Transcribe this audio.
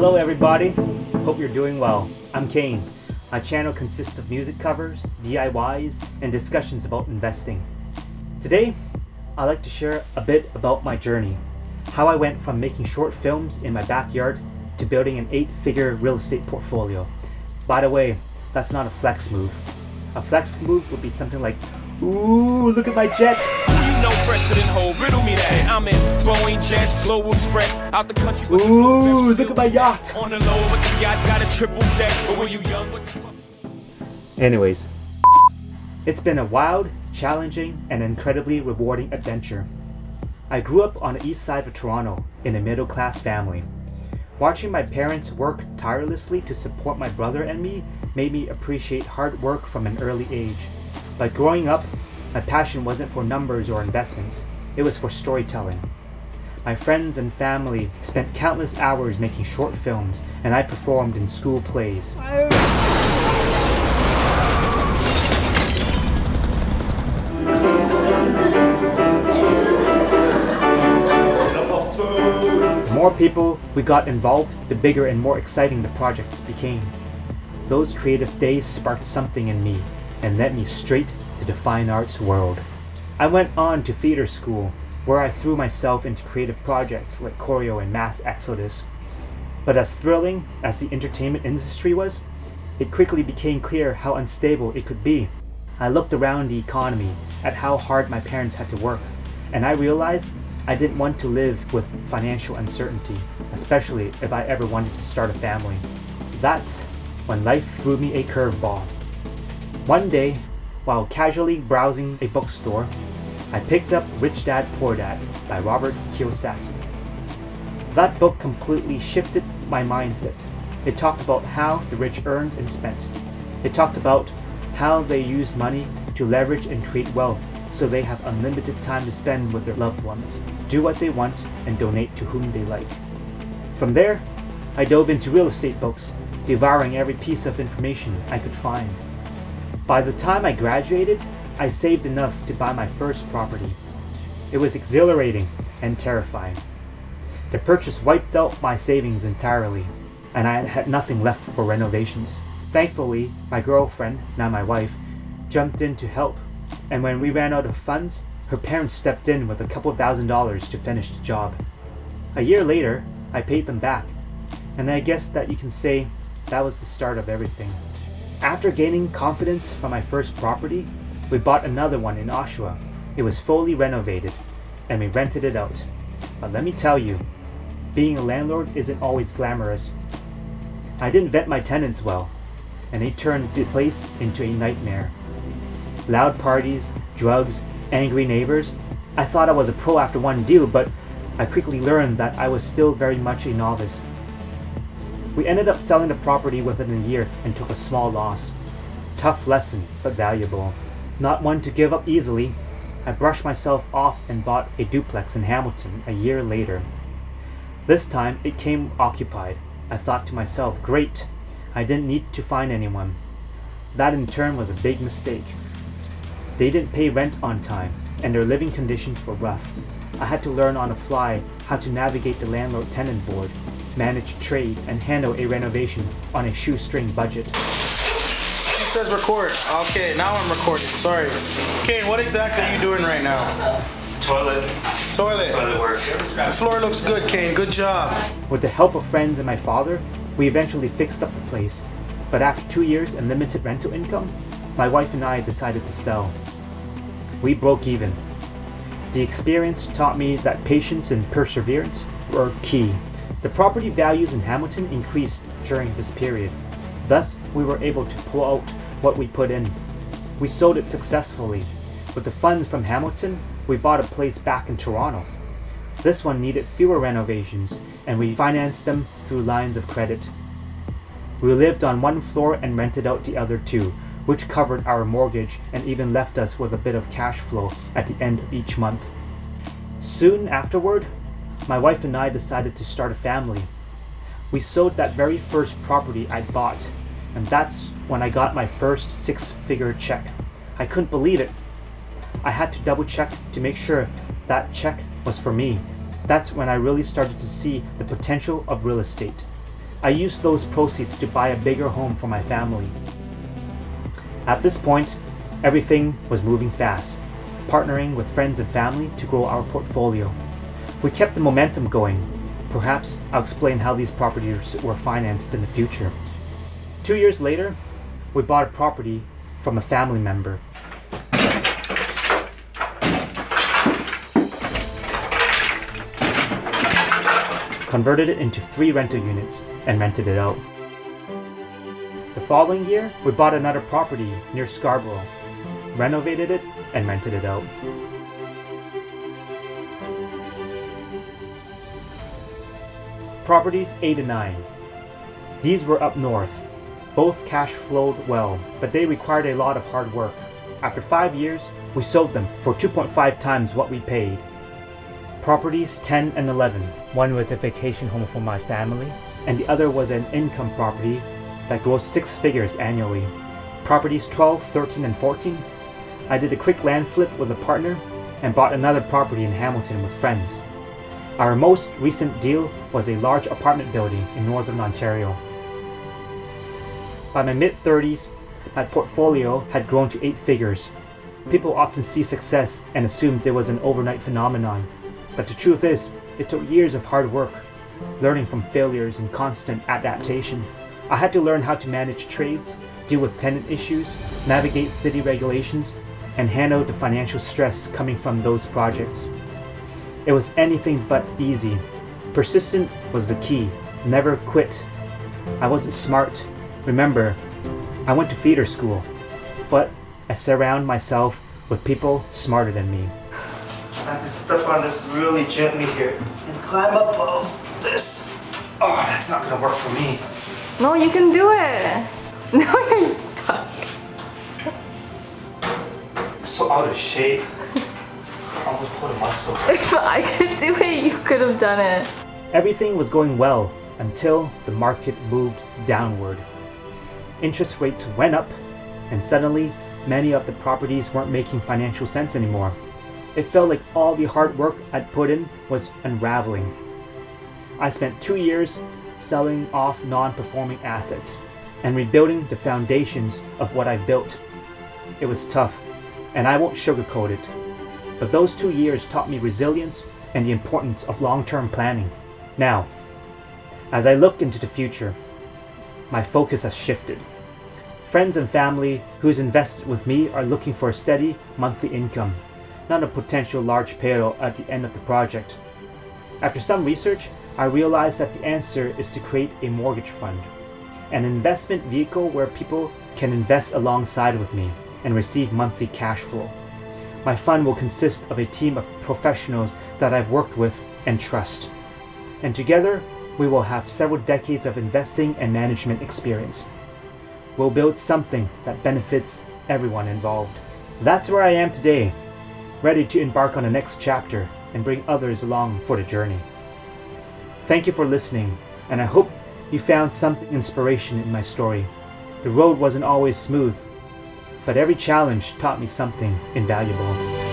Hello everybody, hope you're doing well. I'm Kane. My channel consists of music covers, DIYs, and discussions about investing. Today, I'd like to share a bit about my journey, how I went from making short films in my backyard to building an 8-figure real estate portfolio. By the way, that's not a flex move. A flex move would be something like, ooh, look at my jet! No fresher than whole, riddle me that. I'm in Boeing Jets, Global Express, out the country. Ooh, look at my yacht! On the low, but the yacht got a triple deck. But when you young, what the fuck? Anyways, it's been a wild, challenging, and incredibly rewarding adventure. I grew up on the east side of Toronto in a middle-class family. Watching my parents work tirelessly to support my brother and me made me appreciate hard work from an early age. But growing up, my passion wasn't for numbers or investments, it was for storytelling. My friends and family spent countless hours making short films, and I performed in school plays. The more people we got involved, the bigger and more exciting the projects became. Those creative days sparked something in me and led me straight to the fine arts world. I went on to theater school, where I threw myself into creative projects like choreo and mass exodus. But as thrilling as the entertainment industry was, it quickly became clear how unstable it could be. I looked around the economy at how hard my parents had to work, and I realized I didn't want to live with financial uncertainty, especially if I ever wanted to start a family. That's when life threw me a curveball. One day, while casually browsing a bookstore, I picked up Rich Dad Poor Dad by Robert Kiyosaki. That book completely shifted my mindset. It talked about how the rich earned and spent. It talked about how they used money to leverage and create wealth so they have unlimited time to spend with their loved ones, do what they want, and donate to whom they like. From there, I dove into real estate books, devouring every piece of information I could find. By the time I graduated, I saved enough to buy my first property. It was exhilarating and terrifying. The purchase wiped out my savings entirely, and I had nothing left for renovations. Thankfully, my girlfriend, now my wife, jumped in to help, and when we ran out of funds, her parents stepped in with a couple $1,000s to finish the job. A year later, I paid them back, and I guess that you can say that was the start of everything. After gaining confidence from my first property, we bought another one in Oshawa. It was fully renovated, and we rented it out. But let me tell you, being a landlord isn't always glamorous. I didn't vet my tenants well, and they turned the place into a nightmare. Loud parties, drugs, angry neighbors. I thought I was a pro after one deal, but I quickly learned that I was still very much a novice. We ended up selling the property within a year and took a small loss. Tough lesson, but valuable. Not one to give up easily, I brushed myself off and bought a duplex in Hamilton a year later. This time it came occupied. I thought to myself, great, I didn't need to find anyone. That in turn was a big mistake. They didn't pay rent on time, and their living conditions were rough. I had to learn on the fly how to navigate the landlord-tenant board, manage trades, and handle a renovation on a shoestring budget. It says record. Okay, now I'm recording. Sorry. Kane, what exactly are you doing right now? Toilet work. The floor looks good, Kane. Good job. With the help of friends and my father, we eventually fixed up the place. But after 2 years and limited rental income, my wife and I decided to sell. We broke even. The experience taught me that patience and perseverance were key. The property values in Hamilton increased during this period. Thus, we were able to pull out what we put in. We sold it successfully. With the funds from Hamilton, we bought a place back in Toronto. This one needed fewer renovations, and we financed them through lines of credit. We lived on one floor and rented out the other two, which covered our mortgage and even left us with a bit of cash flow at the end of each month. Soon afterward, my wife and I decided to start a family. We sold that very first property I'd bought, and that's when I got my first 6-figure check. I couldn't believe it. I had to double check to make sure that check was for me. That's when I really started to see the potential of real estate. I used those proceeds to buy a bigger home for my family. At this point, everything was moving fast, partnering with friends and family to grow our portfolio. We kept the momentum going. Perhaps I'll explain how these properties were financed in the future. 2 years later, we bought a property from a family member. Converted it into 3 rental units and rented it out. The following year, we bought another property near Scarborough, renovated it, and rented it out. Properties 8 and 9. These were up north. Both cash flowed well, but they required a lot of hard work. After 5 years, we sold them for 2.5 times what we paid. Properties 10 and 11. One was a vacation home for my family, and the other was an income property that grows 6 figures annually. Properties 12, 13, and 14. I did a quick land flip with a partner and bought another property in Hamilton with friends. Our most recent deal was a large apartment building in Northern Ontario. By my mid-30s, my portfolio had grown to 8 figures. People often see success and assume it was an overnight phenomenon. But the truth is, it took years of hard work, learning from failures and constant adaptation. I had to learn how to manage trades, deal with tenant issues, navigate city regulations, and handle the financial stress coming from those projects. It was anything but easy. Persistent was the key. Never quit. I wasn't smart. Remember, I went to theater school, but I surround myself with people smarter than me. I have to step on this really gently here and climb up above this. Oh, that's not gonna work for me. No, you can do it. Now you're stuck. I'm so out of shape. I'll just put a muscle. If I could do it, you could have done it. Everything was going well until the market moved downward. Interest rates went up, and suddenly many of the properties weren't making financial sense anymore. It felt like all the hard work I'd put in was unraveling. I spent 2 years selling off non-performing assets and rebuilding the foundations of what I built. It was tough, and I won't sugarcoat it. But those 2 years taught me resilience and the importance of long-term planning. Now, as I look into the future, my focus has shifted. Friends and family who's invested with me are looking for a steady monthly income, not a potential large payout at the end of the project. After some research, I realized that the answer is to create a mortgage fund, an investment vehicle where people can invest alongside with me and receive monthly cash flow. My fund will consist of a team of professionals that I've worked with and trust. And together, we will have several decades of investing and management experience. We'll build something that benefits everyone involved. That's where I am today, ready to embark on the next chapter and bring others along for the journey. Thank you for listening, and I hope you found some inspiration in my story. The road wasn't always smooth, but every challenge taught me something invaluable.